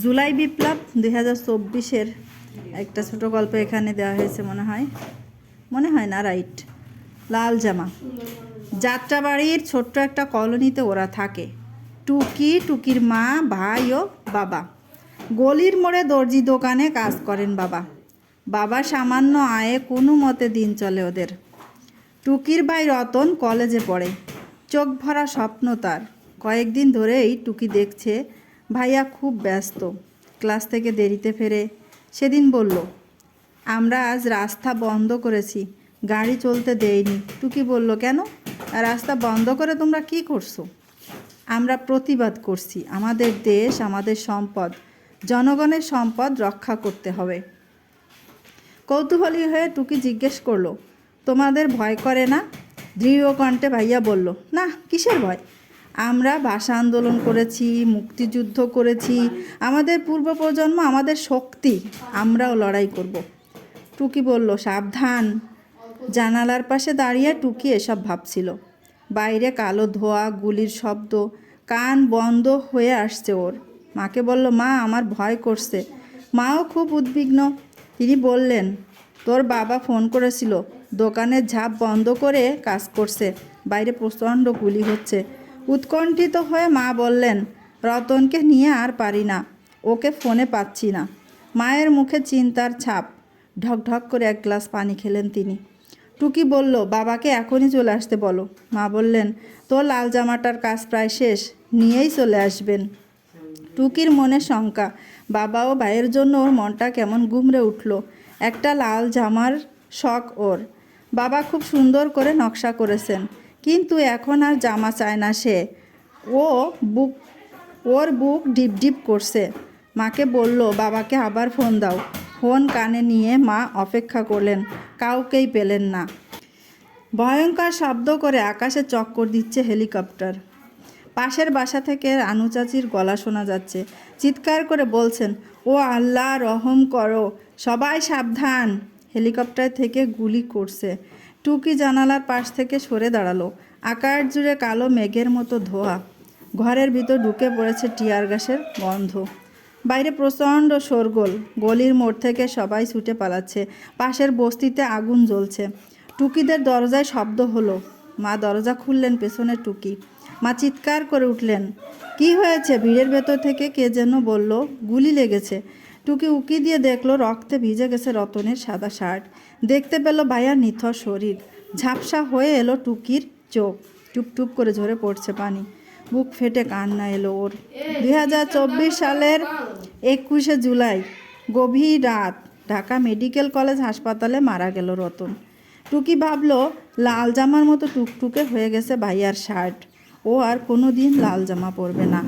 জুলাই বিপ্লব 2024-এর একটা ছোট গল্প এখানে দেওয়া হয়েছে মনে হয় না, রাইট। লাল জামা। যাত্রাবাড়ির ছোট্ট একটা কলোনিতে ওরা থাকে, টুকির মা, ভাই ও বাবা। গলির মোড়ে দর্জি দোকানে কাজ করেন বাবা সামান্য আয়ে কোনো মতে দিন চলে ওদের। টুকির ভাই রতন কলেজে পড়ে, চোখ ভরা স্বপ্ন তার। কয়েকদিন ধরেই টুকি দেখছে ভাইয়া খুব ব্যস্ত, ক্লাস থেকে দেরিতে ফেরে। সেদিন বলল, আমরা আজ রাস্তা বন্ধ করেছি, গাড়ি চলতে দেয়নি। টুকি বলল, কেন? রাস্তা বন্ধ করে তোমরা কি করছো? আমরা প্রতিবাদ করছি, আমাদের দেশ, আমাদের সম্পদ, জনগণের সম্পদ রক্ষা করতে হবে। কৌতূহলী হয়ে টুকি জিজ্ঞেস করলো, তোমাদের ভয় করে না? দৃঢ় কণ্ঠে ভাইয়া বলল, না, কিসের ভয়? আমরা ভাষা আন্দোলন করেছি, মুক্তিযুদ্ধ করেছি, আমাদের পূর্ব প্রজন্ম আমাদের শক্তি, আমরাও লড়াই করব। টুকি বলল, সাবধান। জানালার পাশে দাঁড়িয়ে টুকি এসব ভাবছিল। বাইরে কালো ধোঁয়া, গুলির শব্দ, কান বন্ধ হয়ে আসছে ওর। মাকে বলল, মা, আমার ভয় করছে। মাও খুব উদ্বিগ্ন। তিনি বললেন, তোর বাবা ফোন করেছিল, দোকানের ঝাঁপ বন্ধ করে কাজ করছে, বাইরে প্রচণ্ড গুলি হচ্ছে। উৎকণ্ঠিত হয়ে মা বললেন, রতনকে নিয়ে আর পারি না, ওকে ফোনে পাচ্ছি না। মায়ের মুখে চিন্তার ছাপ। ঢকঢক করে এক গ্লাস পানি খেলেন তিনি। টুকি বলল, বাবাকে এখনই চলে আসতে বলো। মা বললেন, তোর লাল জামাটার কাজ প্রায় শেষ, নিয়েই চলে আসবেন। টুকির মনে শঙ্কা, বাবা ও ভাইয়ের জন্য ওর মনটা কেমন গুমড়ে উঠল। একটা লাল জামার শখ ওর। বাবা খুব সুন্দর করে নকশা করেছেন, কিন্তু এখন আর জামা চায় না সে। ওর বুক ডিপ ডিপ করছে। মাকে বলল, বাবাকে আবার ফোন দাও। ফোন কানে নিয়ে মা অপেক্ষা করলেন, কাউকেই পেলেন না। ভয়ঙ্কর শব্দ করে আকাশে চক্কর দিচ্ছে হেলিকপ্টার। পাশের বাসা থেকে রানু চাচির গলা শোনা যাচ্ছে, চিৎকার করে বলছেন, ও আল্লাহ, রহম করো, সবাই সাবধান। হেলিকপ্টার থেকে গুলি করছে। টুকি জানালার পাশ থেকে সরে দাঁড়ালো। আকাশ জুড়ে কালো মেঘের মতো ধোঁয়া। ঘরের ভিতর ঢুকে পড়েছে টিয়ার গ্যাসের গন্ধ। বাইরে প্রচণ্ড শোরগোল। গলির মোড় থেকে সবাই ছুটে পালাচ্ছে। পাশের বস্তিতে আগুন জ্বলছে। টুকিদের দরজায় শব্দ হলো। মা দরজা খুললেন, পেছনে টুকি। মা চিৎকার করে উঠলেন, কি হয়েছে? ভিড়ের ভেতর থেকে কে যেন বলল, গুলি লেগেছে। টুকি উকি দিয়ে দেখলো রক্তে ভিজে গেছে রতনের সাদা শার্ট। দেখতে পেল ভাইয়ার নিথর শরীর। ঝাপসা হয়ে এলো টুকির চোখ, টুপটুপ করে ঝরে পড়ছে পানি। বুক ফেটে কান্না এলো ওর। 2024 সালের 21শে জুলাই, গভীর রাত, ঢাকা মেডিকেল কলেজ হাসপাতালে মারা গেল রতন। টুকি ভাবলো, লাল জামার মতো টুকটুকে হয়ে গেছে ভাইয়ার শার্ট। ও আর কোনো দিন লাল জামা পরবে না।